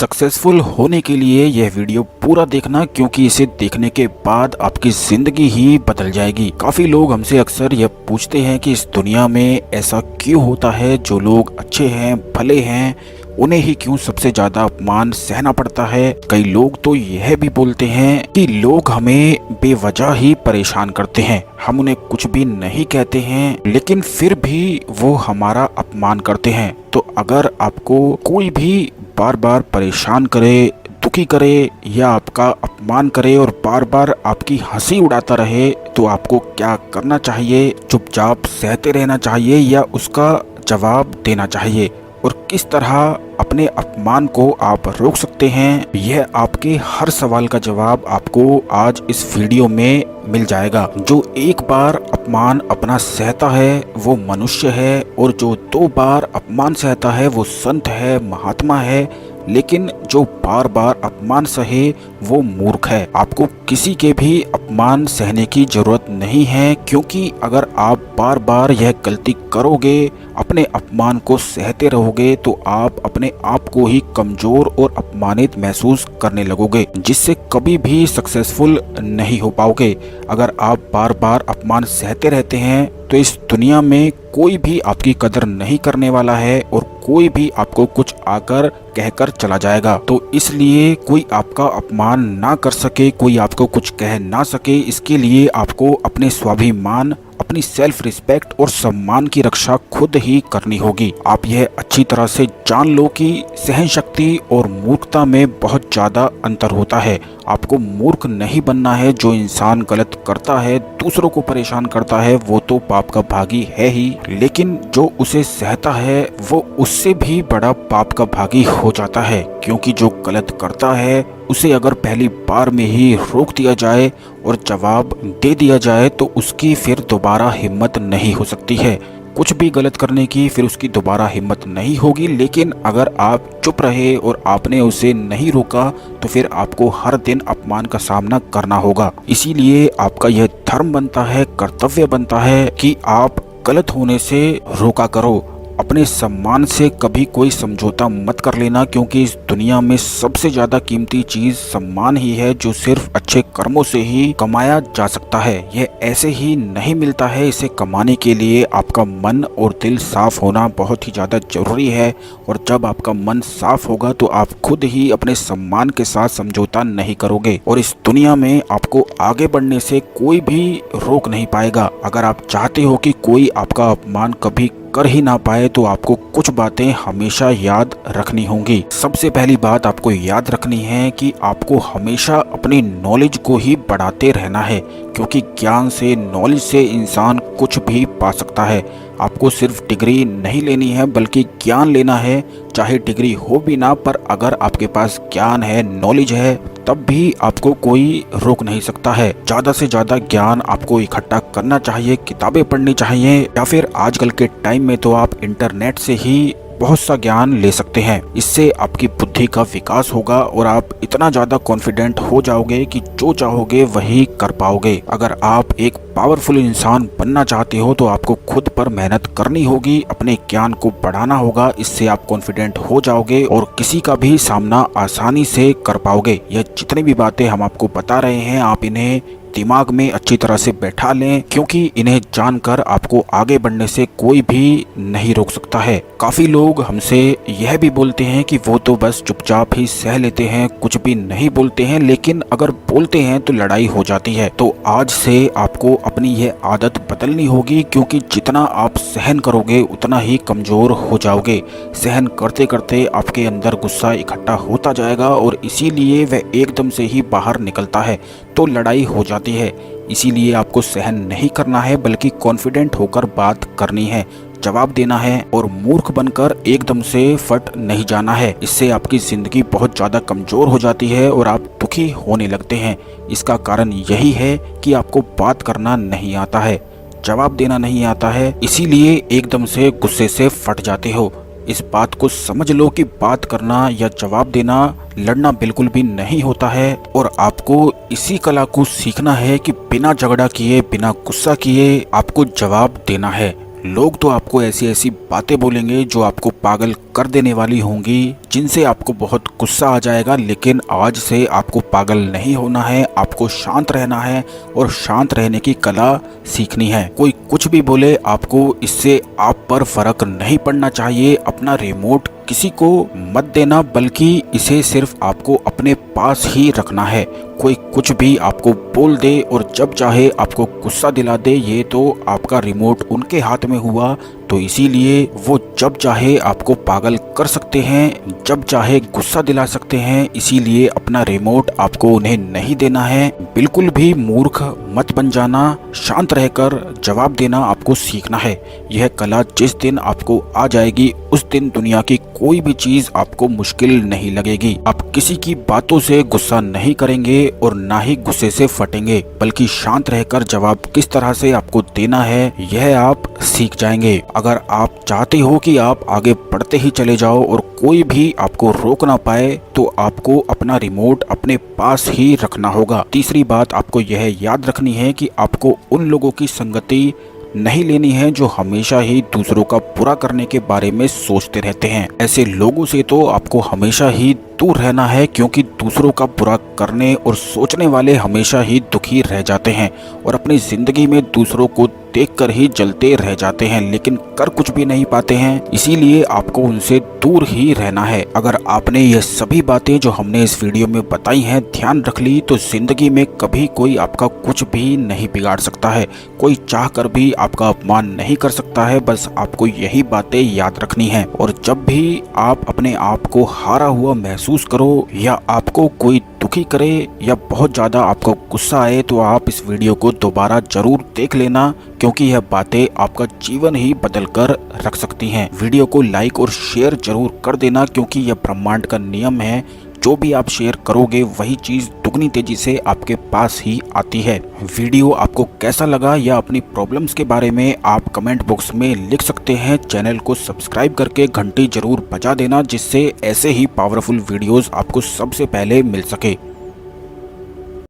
Successful होने के लिए यह वीडियो पूरा देखना, क्योंकि इसे देखने के बाद आपकी जिंदगी ही बदल जाएगी। काफी लोग हमसे अक्सर यह पूछते हैं कि इस दुनिया में ऐसा क्यों होता है, जो लोग अच्छे हैं, भले हैं, उन्हें ही क्यों सबसे ज्यादा अपमान सहना पड़ता है। कई लोग तो यह भी बोलते हैं कि लोग हमें बेवजह ही परेशान करते हैं, हम उन्हें कुछ भी नहीं कहते हैं लेकिन फिर भी वो हमारा अपमान करते हैं। तो अगर आपको कोई भी बार बार परेशान करे, दुखी करे या आपका अपमान करे और बार बार आपकी हंसी उड़ाता रहे, तो आपको क्या करना चाहिए? चुपचाप सहते रहना चाहिए या उसका जवाब देना चाहिए? और किस तरह अपने अपमान को आप रोक सकते हैं, यह आपके हर सवाल का जवाब आपको आज इस वीडियो में मिल जाएगा। जो एक बार अपमान अपना सहता है वो मनुष्य है, और जो 2 बार अपमान सहता है वो संत है, महात्मा है, लेकिन जो बार बार अपमान सहे वो मूर्ख है। आपको किसी के भी अपमान सहने की जरूरत नहीं है, क्योंकि अगर आप बार बार यह गलती करोगे, अपने अपमान को सहते रहोगे, तो आप अपने आप को ही कमजोर और अपमानित महसूस करने लगोगे, जिससे कभी भी सक्सेसफुल नहीं हो पाओगे। अगर आप बार बार अपमान सहते रहते हैं तो इस दुनिया में कोई भी आपकी कदर नहीं करने वाला है और कोई भी आपको कुछ आकर कहकर चला जाएगा। तो इसलिए कोई आपका अपमान ना कर सके, कोई आपको कुछ कह ना सके, इसके लिए आपको अपने स्वाभिमान, अपनी सेल्फ रिस्पेक्ट और सम्मान की रक्षा खुद ही करनी होगी। आप यह अच्छी तरह से जान लो कि सहन शक्ति और मूर्खता में बहुत ज्यादा अंतर होता है। आपको मूर्ख नहीं बनना है। जो इंसान गलत करता है, दूसरों को परेशान करता है, वो तो पाप का भागी है ही, लेकिन जो उसे सहता है वो उससे भी बड़ा पाप का भागी हो जाता है। क्योंकि जो गलत करता है उसे अगर पहली बार में ही रोक दिया जाए और जवाब दे दिया जाए, तो उसकी फिर दोबारा हिम्मत नहीं हो सकती है कुछ भी गलत करने की, फिर उसकी दोबारा हिम्मत नहीं होगी। लेकिन अगर आप चुप रहे और आपने उसे नहीं रोका, तो फिर आपको हर दिन अपमान का सामना करना होगा। इसीलिए आपका यह धर्म बनता है, कर्तव्य बनता है कि आप गलत होने से रोका करो। अपने सम्मान से कभी कोई समझौता मत कर लेना, क्योंकि इस दुनिया में सबसे ज्यादा कीमती चीज सम्मान ही है, जो सिर्फ अच्छे कर्मों से ही कमाया जा सकता है। यह ऐसे ही नहीं मिलता है। इसे कमाने के लिए आपका मन और दिल साफ होना बहुत ही ज्यादा जरूरी है, और जब आपका मन साफ होगा तो आप खुद ही अपने सम्मान के साथ समझौता नहीं करोगे, और इस दुनिया में आपको आगे बढ़ने से कोई भी रोक नहीं पाएगा। अगर आप चाहते हो कि कोई आपका अपमान कभी कर ही ना पाए, तो आपको कुछ बातें हमेशा याद रखनी होंगी। सबसे पहली बात आपको याद रखनी है कि आपको हमेशा अपनी नॉलेज को ही बढ़ाते रहना है, क्योंकि ज्ञान से, नॉलेज से इंसान कुछ भी पा सकता है। आपको सिर्फ डिग्री नहीं लेनी है, बल्कि ज्ञान लेना है। चाहे डिग्री हो भी ना, पर अगर आपके पास ज्ञान है, नॉलेज है, तब भी आपको कोई रोक नहीं सकता है। ज्यादा से ज्यादा ज्ञान आपको इकट्ठा करना चाहिए, किताबें पढ़नी चाहिए, या फिर आजकल के टाइम में तो आप इंटरनेट से ही बहुत सा ज्ञान ले सकते हैं। इससे आपकी बुद्धि का विकास होगा और आप इतना ज्यादा कॉन्फिडेंट हो जाओगे कि जो चाहोगे वही कर पाओगे। अगर आप एक पावरफुल इंसान बनना चाहते हो, तो आपको खुद पर मेहनत करनी होगी, अपने ज्ञान को बढ़ाना होगा। इससे आप कॉन्फिडेंट हो जाओगे और किसी का भी सामना आसानी से कर पाओगे। यह जितनी भी बातें हम आपको बता रहे हैं, आप इन्हें दिमाग में अच्छी तरह से बैठा लें, क्योंकि इन्हें जानकर आपको आगे बढ़ने से कोई भी नहीं रोक सकता है। काफी लोग हमसे यह भी बोलते हैं कि वो तो बस चुपचाप ही सह लेते हैं, कुछ भी नहीं बोलते हैं, लेकिन अगर बोलते हैं तो लड़ाई हो जाती है। तो आज से आपको अपनी यह आदत बदलनी होगी, क्योंकि जितना आप सहन करोगे उतना ही कमजोर हो जाओगे। सहन करते करते आपके अंदर गुस्सा इकट्ठा होता जाएगा और इसीलिए वह एकदम से ही बाहर निकलता है, तो लड़ाई हो जाती है। इसीलिए आपको सहन नहीं करना है, बल्कि कॉन्फिडेंट होकर बात करनी है, जवाब देना है, और मूर्ख बनकर एकदम से फट नहीं जाना है। इससे आपकी जिंदगी बहुत ज्यादा कमजोर हो जाती है और आप दुखी होने लगते हैं। इसका कारण यही है कि आपको बात करना नहीं आता है, जवाब देना नहीं आता है, इसीलिए एकदम से गुस्से से फट जाते हो। इस बात को समझ लो कि बात करना या जवाब देना, लड़ना बिल्कुल भी नहीं होता है, और आपको इसी कला को सीखना है कि बिना झगड़ा किए, बिना गुस्सा किए आपको जवाब देना है। लोग तो आपको ऐसी ऐसी बातें बोलेंगे जो आपको पागल कर देने वाली होंगी, जिनसे आपको बहुत गुस्सा आ जाएगा। लेकिन आज से आपको पागल नहीं होना है, आपको शांत रहना है और शांत रहने की कला सीखनी है। कोई कुछ भी बोले, आपको इससे आप पर फर्क नहीं पड़ना चाहिए। अपना रिमोट किसी को मत देना, बल्कि इसे सिर्फ आपको अपने पास ही रखना है। कोई कुछ भी आपको बोल दे और जब चाहे आपको गुस्सा दिला दे, ये तो आपका रिमोट उनके हाथ में हुआ, तो इसीलिए वो जब चाहे आपको पागल कर सकते हैं, जब चाहे गुस्सा दिला सकते हैं। इसीलिए अपना रिमोट आपको उन्हें नहीं देना है। बिल्कुल भी मूर्ख मत बन जाना, शांत रहकर जवाब देना आपको सीखना है। यह कला जिस दिन आपको आ जाएगी, उस दिन दुनिया की कोई भी चीज आपको मुश्किल नहीं लगेगी। आप किसी की बातों से गुस्सा नहीं करेंगे और ना ही गुस्से से फटेंगे, बल्कि शांत रहकर जवाब किस तरह से आपको देना है, यह आप सीख जाएंगे। अगर आप चाहते हो कि आप आगे बढ़ते ही चले जाओ और कोई भी आपको रोक ना पाए, तो आपको अपना रिमोट अपने पास ही रखना होगा। तीसरी बात आपको यह याद रखनी है कि आपको उन लोगों की संगति नहीं लेनी है जो हमेशा ही दूसरों का बुरा करने के बारे में सोचते रहते हैं। ऐसे लोगों से तो आपको हमेशा ही दूर रहना है, क्योंकि दूसरों का बुरा करने और सोचने वाले हमेशा ही दुखी रह जाते हैं और अपनी जिंदगी में दूसरों को देखकर ही जलते रह जाते हैं, लेकिन कर कुछ भी नहीं पाते हैं। इसीलिए आपको उनसे दूर ही रहना है। अगर आपने ये सभी बातें जो हमने इस वीडियो में बताई हैं ध्यान रख ली, तो जिंदगी में कभी कोई आपका कुछ भी नहीं बिगाड़ सकता है। कोई चाह कर भी आपका अपमान नहीं कर सकता है। बस आपको यही बातें याद रखनी है। और जब भी आप अपने आप को हारा हुआ महसूस करो, या आपको कोई दुखी करे, या बहुत ज्यादा आपको गुस्सा आए, तो आप इस वीडियो को दोबारा जरूर देख लेना, क्योंकि यह बातें आपका जीवन ही बदल कर रख सकती हैं। वीडियो को लाइक और शेयर जरूर कर देना, क्योंकि यह ब्रह्मांड का नियम है। जो भी आप शेयर करोगे, वही चीज दुगनी तेजी से आपके पास ही आती है। वीडियो आपको कैसा लगा या अपनी प्रॉब्लम्स के बारे में आप कमेंट बॉक्स में लिख सकते हैं। चैनल को सब्सक्राइब करके घंटी जरूर बजा देना, जिससे ऐसे ही पावरफुल वीडियोस आपको सबसे पहले मिल सके।